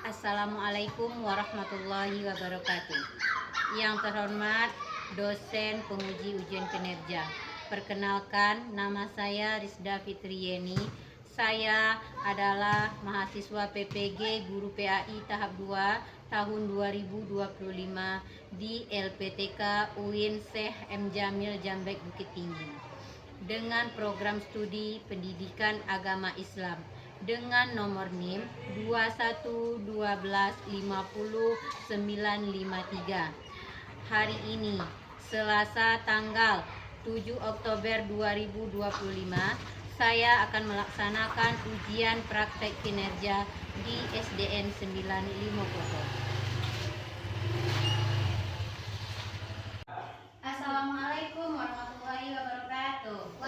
Assalamualaikum warahmatullahi wabarakatuh. Yang terhormat dosen penguji ujian kinerja. Perkenalkan, nama saya Rizda Fitrieni. Saya adalah mahasiswa PPG Guru PAI tahap 2 tahun 2025 di LPTK UIN Syekh M. Jamil Jambek Bukit Tinggi dengan program studi pendidikan agama Islam dengan nomor NIM 211500953. Hari ini Selasa tanggal 7 Oktober 2025 saya akan melaksanakan ujian praktek kinerja di SDN 950. Assalamualaikum warahmatullahi wabarakatuh.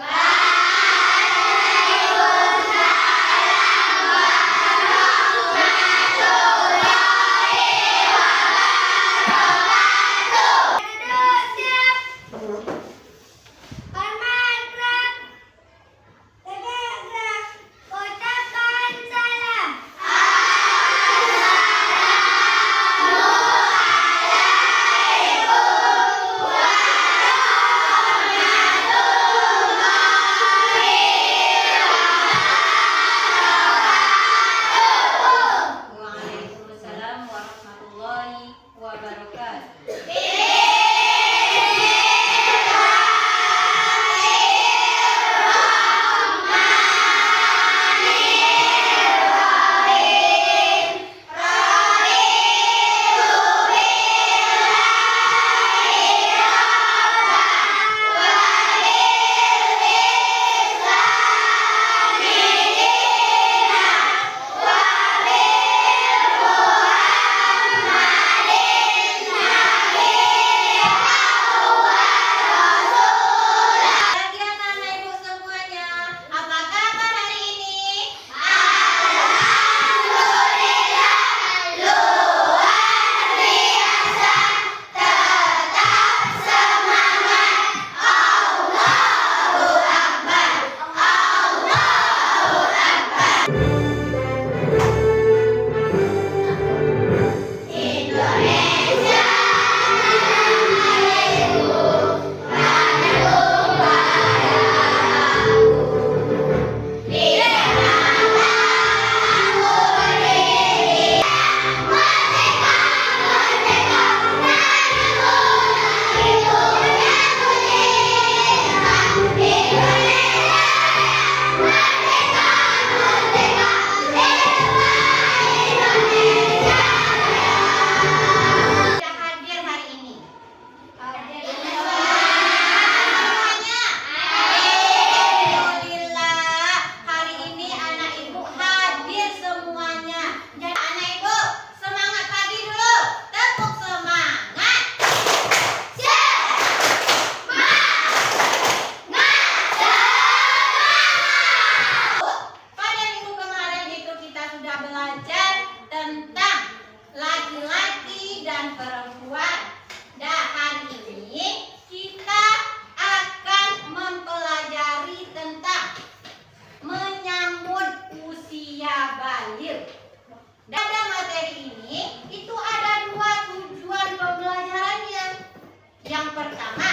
Yang pertama,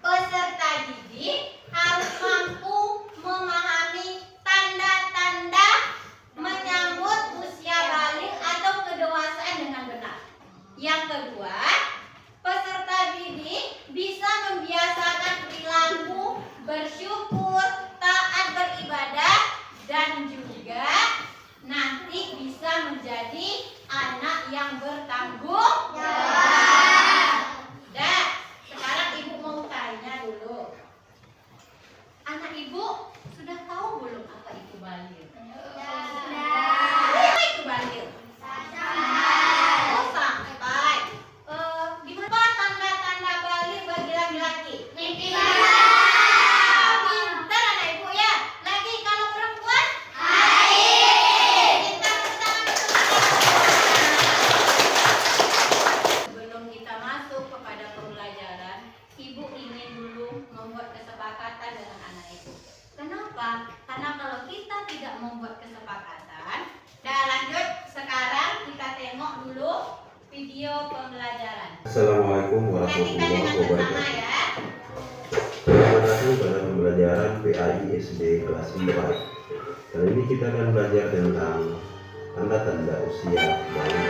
peserta didik harus mampu memahami tanda-tanda menyambut usia balik atau kedewasaan dengan benar. Yang kedua, peserta didik bisa membiasakan perilaku bersyukur, taat beribadah, dan juga nanti bisa menjadi anak yang bertanggung jawab. Sekarang ibu mau tanya dulu. Anak ibu sudah tahu belum apa itu balir? Apa itu balir? Oh, sampai. Gimana tanda-tanda balir bagi laki-laki? Mimpi basah. Pintar anak ibu ya. Lagi kalau perempuan? Haid. Kita Assalamualaikum warahmatullahi wabarakatuh. Selamat datang pada pembelajaran PAI SD kelas 4. Kali ini kita akan belajar tentang tanda-tanda usia bayi.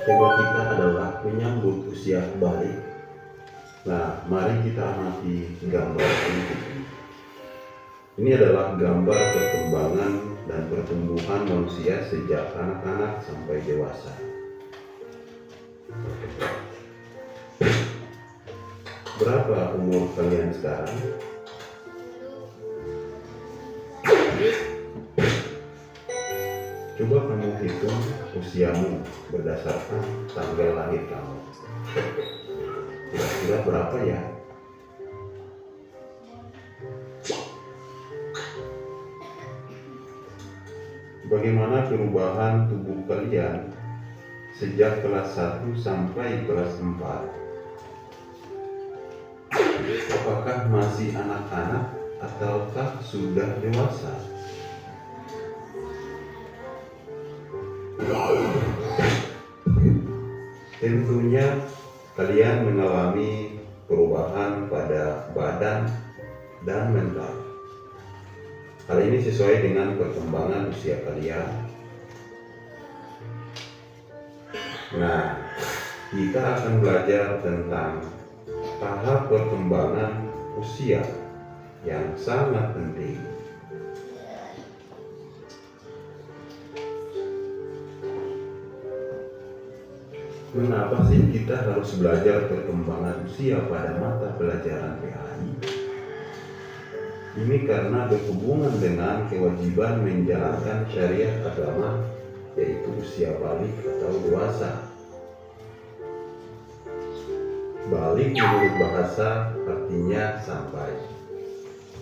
Tema kita adalah menyambut usia bayi. Nah, mari kita amati gambar ini. Ini adalah gambar perkembangan dan pertumbuhan manusia sejak anak-anak sampai dewasa. Berapa umur kalian sekarang? Coba kamu hitung usiamu berdasarkan tanggal lahir kamu. Kira-kira berapa ya? Bagaimana perubahan tubuh kalian sejak kelas 1 sampai kelas 4? Apakah masih anak-anak ataukah sudah dewasa? Tentunya kalian mengalami perubahan pada badan dan mental. Hal ini sesuai dengan perkembangan usia kalian. Nah, kita akan belajar tentang tahap perkembangan usia yang sangat penting. Mengapa sih kita harus belajar perkembangan usia pada mata pelajaran PAI? Ini karena berhubungan dengan kewajiban menjalankan syariat agama, yaitu usia balik atau dewasa. Balik menurut bahasa artinya sampai.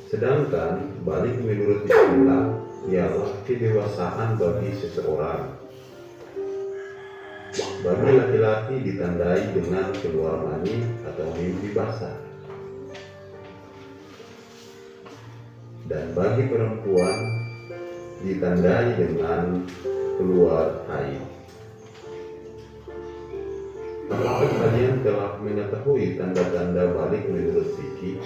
Sedangkan balik menurut istilah ialah kedewasaan bagi seseorang. Bagi laki-laki ditandai dengan keluar mani atau mimpi basah. Dan bagi perempuan ditandai dengan keluar haid. Apakah kalian telah mengetahui tanda-tanda balik menurut fikih?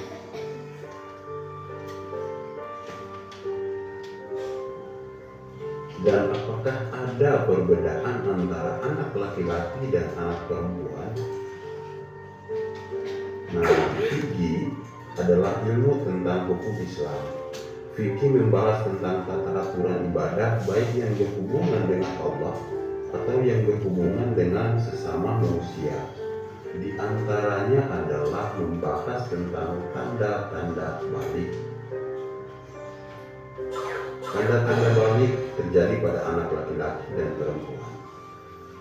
Dan apakah ada perbedaan antara anak laki-laki dan anak perempuan? Nah, fikih adalah ilmu tentang hukum Islam. Fikih membahas tentang tata aturan ibadah baik yang berhubungan dengan Allah atau yang berhubungan dengan sesama manusia. Di antaranya adalah membahas tentang tanda-tanda balik. Tanda-tanda balik terjadi pada anak laki-laki dan perempuan.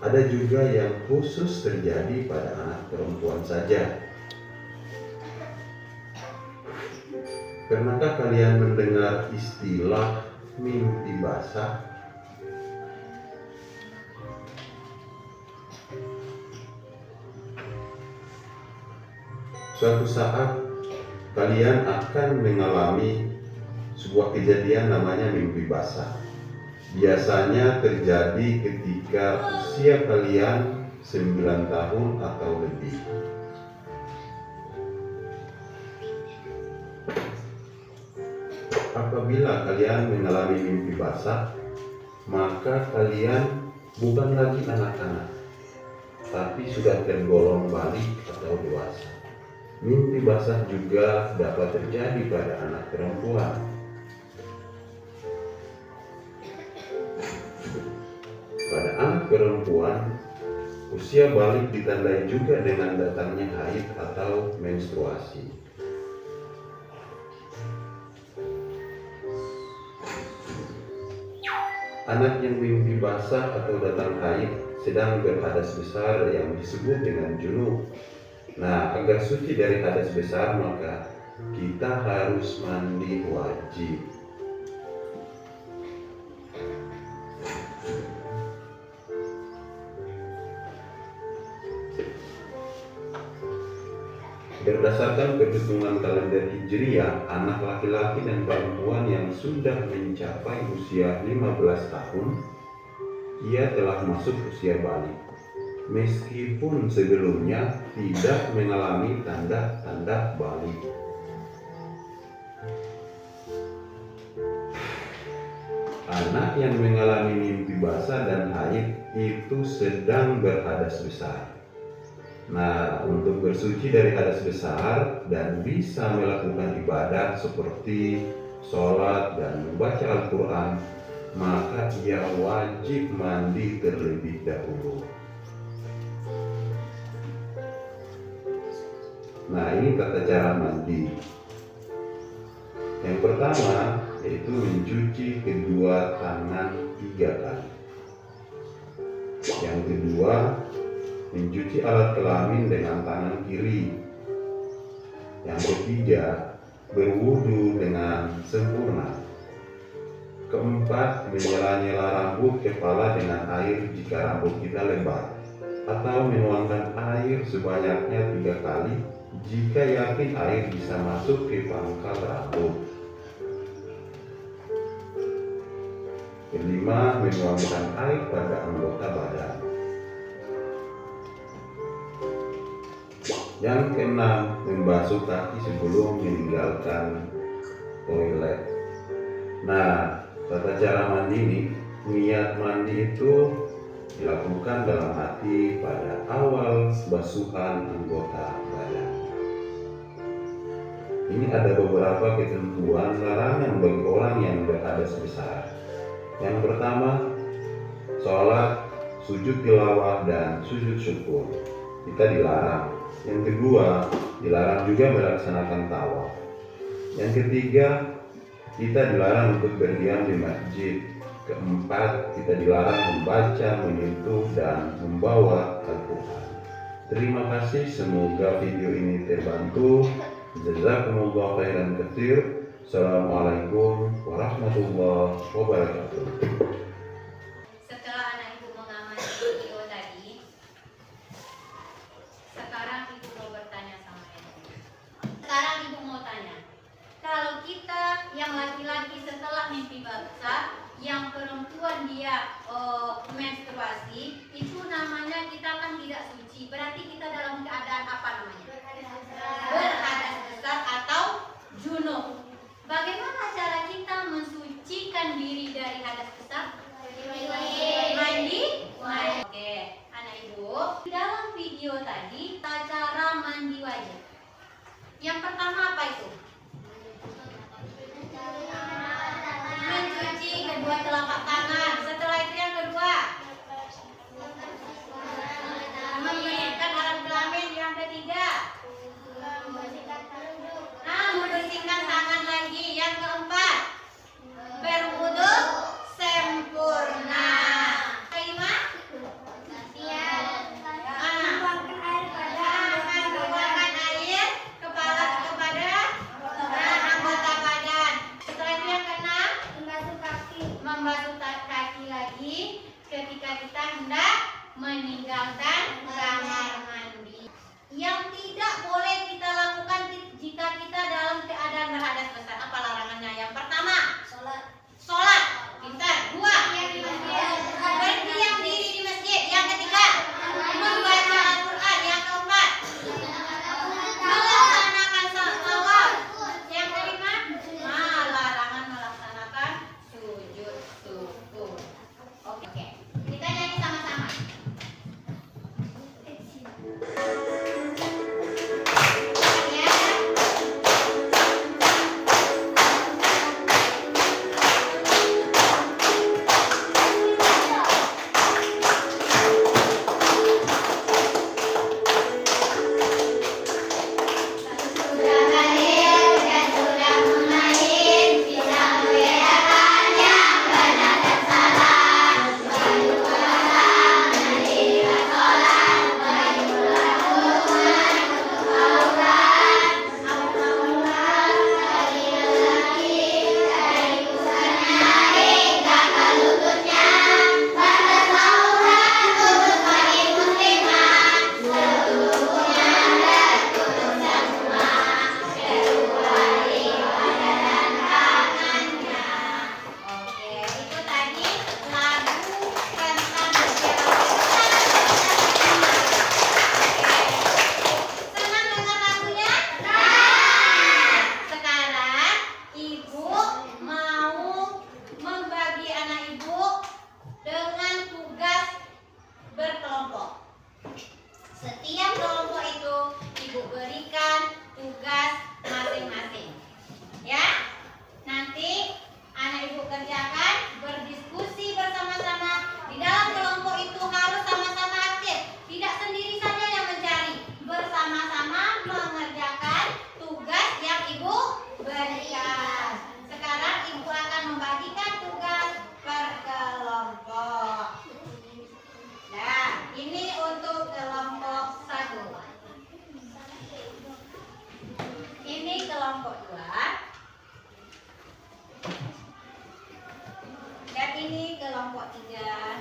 Ada juga yang khusus terjadi pada anak perempuan saja. Pernahkah kalian mendengar istilah mimpi basah? Suatu saat kalian akan mengalami sebuah kejadian namanya mimpi basah. Biasanya terjadi ketika usia kalian 9 tahun atau lebih. Apabila kalian mengalami mimpi basah, maka kalian bukan lagi anak-anak, tapi sudah tergolong balik atau dewasa. Mimpi basah juga dapat terjadi pada anak perempuan. Pada anak perempuan, usia balik ditandai juga dengan datangnya haid atau menstruasi. Anak yang mimpi basah atau datang haid sedang berhadas besar yang disebut dengan junub. Nah, agar suci dari hadas besar maka kita harus mandi wajib. Berdasarkan perhitungan kalender Hijriah, anak laki-laki dan perempuan yang sudah mencapai usia 15 tahun, ia telah masuk usia balik, meskipun sebelumnya tidak mengalami tanda-tanda balik. Anak yang mengalami mimpi basah dan haid itu sedang berhadas besar. Nah, untuk bersuci dari hadas besar dan bisa melakukan ibadah seperti sholat dan membaca Al-Quran, maka ia wajib mandi terlebih dahulu. Nah, ini tata cara mandi. Yang pertama yaitu mencuci kedua tangan 3 kali. Yang kedua, mencuci alat kelamin dengan tangan kiri. Yang ketiga, berwudu dengan sempurna. Keempat, menyela-nyela rambut kepala dengan air jika rambut kita lebat, atau menuangkan air sebanyaknya 3 kali jika yakin air bisa masuk ke pangkal rambut. Kelima, menuangkan air pada anggota badan. Yang keenam, membasuh kaki sebelum meninggalkan toilet. Nah, tata cara mandi ini, niat mandi itu dilakukan dalam hati pada awal basuhan anggota badan. Ini ada beberapa ketentuan larangan bagi orang yang berhadas besar. Yang pertama, sholat, sujud tilawah, dan sujud syukur. Kita dilarang. Yang kedua, dilarang juga melaksanakan tawaf. Yang ketiga, kita dilarang untuk berdiam di masjid. Keempat, kita dilarang membaca, menyentuh, dan membawa Al-Quran. Terima kasih, semoga video ini terbantu. Jazakumullah khairan katsir. Assalamualaikum warahmatullahi wabarakatuh. Setelah anak ibu mengamati video tadi, sekarang ibu mau bertanya sama ibu. Sekarang ibu mau tanya, kalau kita yang laki-laki setelah mimpi basah, yang perempuan dia menstruasi, itu namanya kita kan tidak suci. Berarti kita dalam keadaan apa namanya? Berhadas besar atau junub. Bagaimana cara kita mensucikan diri dari hadas besar? Mandi? Oke, anak ibu. Dalam video tadi, cara mandi wajib. Yang pertama apa itu? Mencuci kedua telapak tangan. Setelah itu yang kedua, membersihkan alat kelamin. Yang ketiga, membersihkan tangan lagi. Yang keempat, berwudu sempurna. Kelima, tuangkan air kepada anggota badan. Setelah itu yang keenam, membasuh kaki lagi ketika kita hendak meninggalkan kamar mandi. Yang tidak boleh kita lakukan jika kita dalam keadaan berhadas besar, apa larangannya? Yang pertama, sholat. Pintar. Dua, berdiam diri di masjid. Yang ketiga, membaca Al-Quran. Yang keempat, melaksanakan tawaf. Yang kelima, larangan melaksanakan sujud syukur. Oke, kita nyanyi sama-sama. Ibu berikan tugas masing-masing. Ya, nanti anak Ibu kerjakan, berdiskusi bersama-sama. Di dalam kelompok itu harus sama-sama aktif, tidak sendiri saja yang mencari, bersama-sama mengerjakan tugas yang Ibu berikan. Sekarang Ibu akan membagikan tugas per kelompok. Nah, ini untuk kelompok 1. Ini kelompok 2. Dan ini kelompok 3.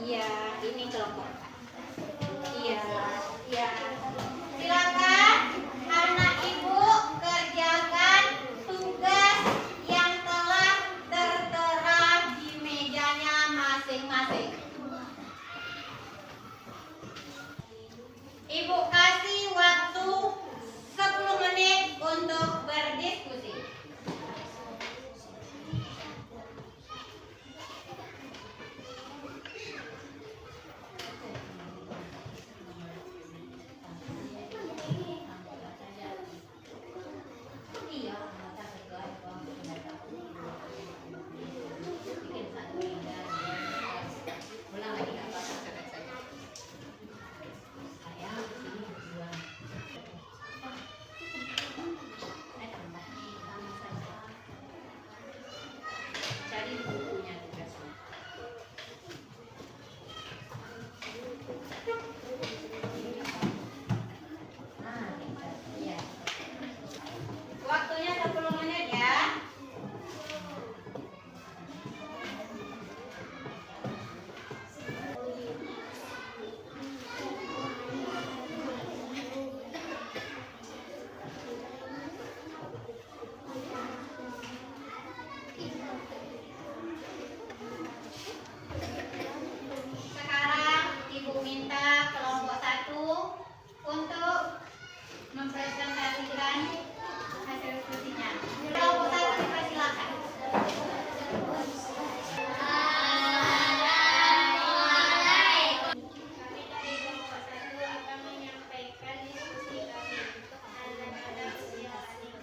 Iya, ini kelompok 4. Iya, iya. Silakan anak Ibu kerjakan tugas yang telah tertera di mejanya masing-masing. Ibu kasih waktu 10 menit untuk berdiskusi. Cari bukunya tugasnya. Iya. Waktunya 10 menit ya. Sekarang Ibu minta kelompok 1 untuk mempresentasikan hasil diskusinya. Kelompok 1 dipersilakan. Kami dari kelompok 1 akan menyampaikan diskusi kami terhadap usia adik.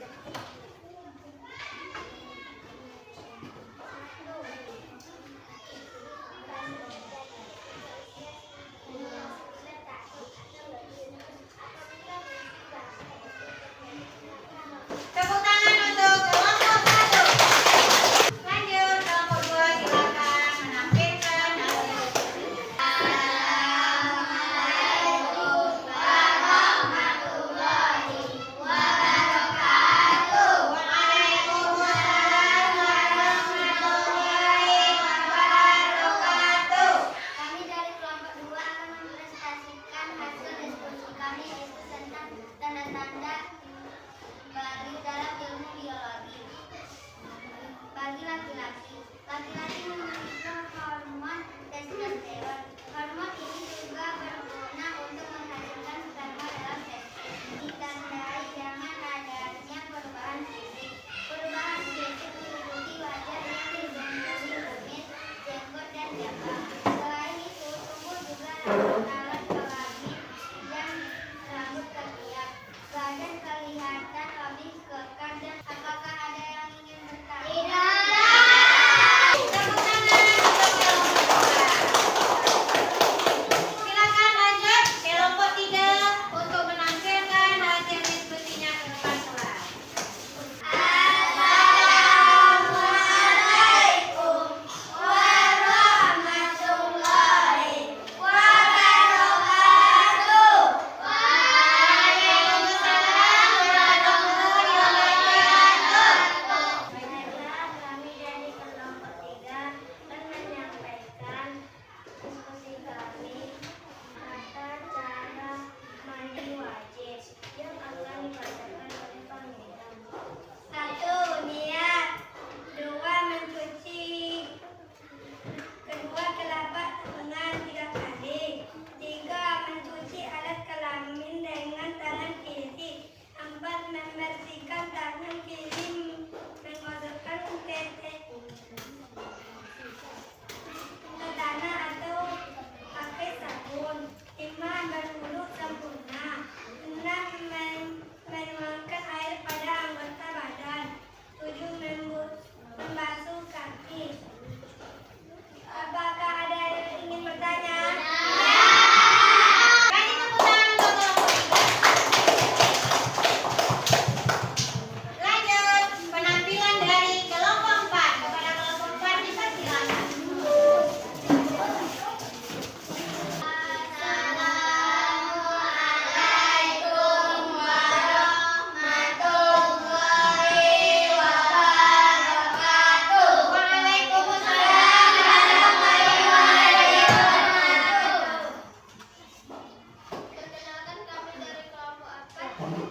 akan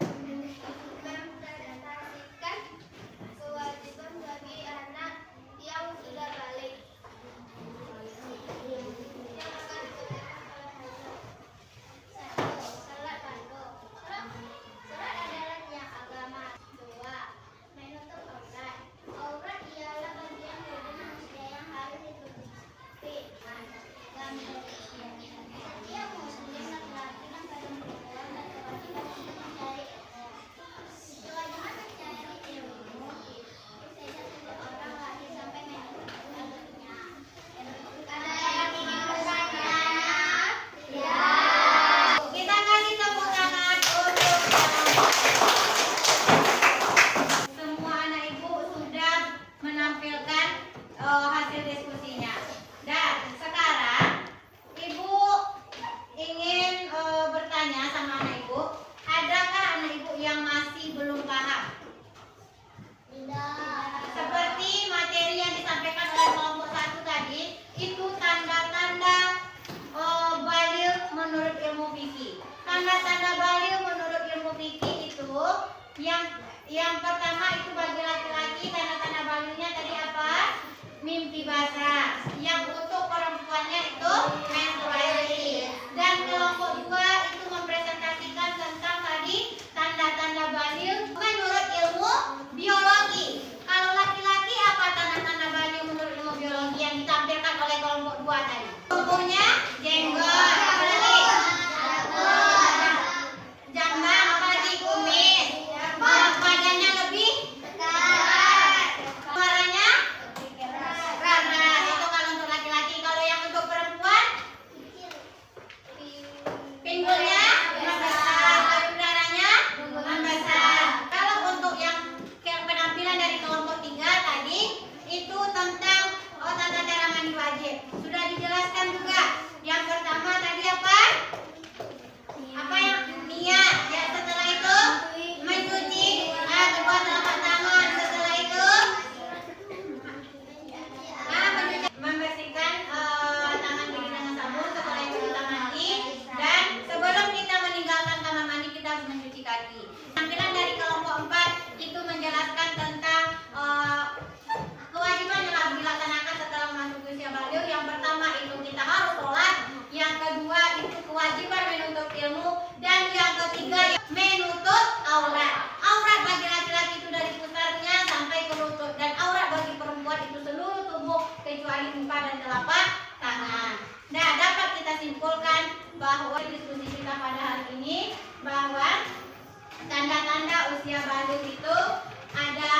mempresentasikan kewajiban bagi anak yang sudah balik yang akan dikerjakan oleh anak. 1. Salat fardu. Salat adalah tiang agama. 2. Menutup aurat. Aurat ialah bagian tubuh manusia yang harus ditutupi dan setiap muslim laki-laki dan perempuan berkewajiban untuk mencari ilmu. Kewajiban mencari ilmu itu saja seseorang lahir sampai menutup auratnya. Ada yang mengerjakannya? Ya. Kita kasih tepuk tangan untuk semua anak ibu sudah menampilkan hasil diskusinya. Dan sekarang ibu ingin bertanya sama anak ibu, adakah anak ibu yang masih belum paham? Tidak. Seperti materi yang disampaikan oleh kelompok 1 tadi, itu tanda-tanda balil menurut ilmu fikih. Tanda-tanda balil menurut ilmu fikih itu yang pertama itu bagi laki-laki tanda-tanda balilnya tadi apa? Mimpi basah. Yang untuk perempuannya itu menstruasi. Dan kelompok 2 itu mempresentasikan tentang tadi tanda-tanda balil menurut ilmu biologi. Kalau laki-laki apa tanda-tanda balil menurut ilmu biologi yang ditampilkan oleh kelompok 2 tadi? Tubuhnya jenggot, apalagi jambang, apalagi kumis, badannya lebih suaranya keras. Itu kalau untuk laki-laki. Kalau yang untuk perempuan, pinggulnya membesar, payudaranya membesar. Kalau untuk yang penampilan dari kelompok 3 tadi itu tentang tata cara mandi wajib. Sudah dijelaskan juga. Yang pertama tadi apa? Apa yang niat. Ya, setelah itu mencuci kedua telapak tangan. Setelah itu membersihkan tangan kiri dengan sabun. Setelah itu kita mandi. Dan sebelum kita meninggalkan kamar mandi kita harus mencuci kaki. Tampilan dari kelompok 4 itu menjelaskan tentang kewajiban yang harus dilaksanakan setelah memasuki usia balik. Yang pertama itu kita harus sholat. Yang kedua itu kewajiban menuntut ilmu. Dan yang ketiga menutup aurat. Aurat bagi laki-laki itu dari pusarnya sampai ke lutut. Dan aurat bagi perempuan itu seluruh tubuh kecuali muka dan telapak tangan. Nah, dapat kita simpulkan bahwa diskusi kita pada hari ini bahwa tanda-tanda usia balik itu ada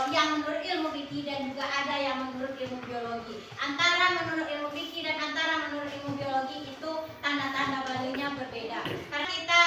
yang menurut ilmu fikih dan juga ada yang menurut ilmu biologi. Antara menurut ilmu fikih dan antara menurut ilmu biologi itu tanda-tanda baliknya berbeda. Karena kita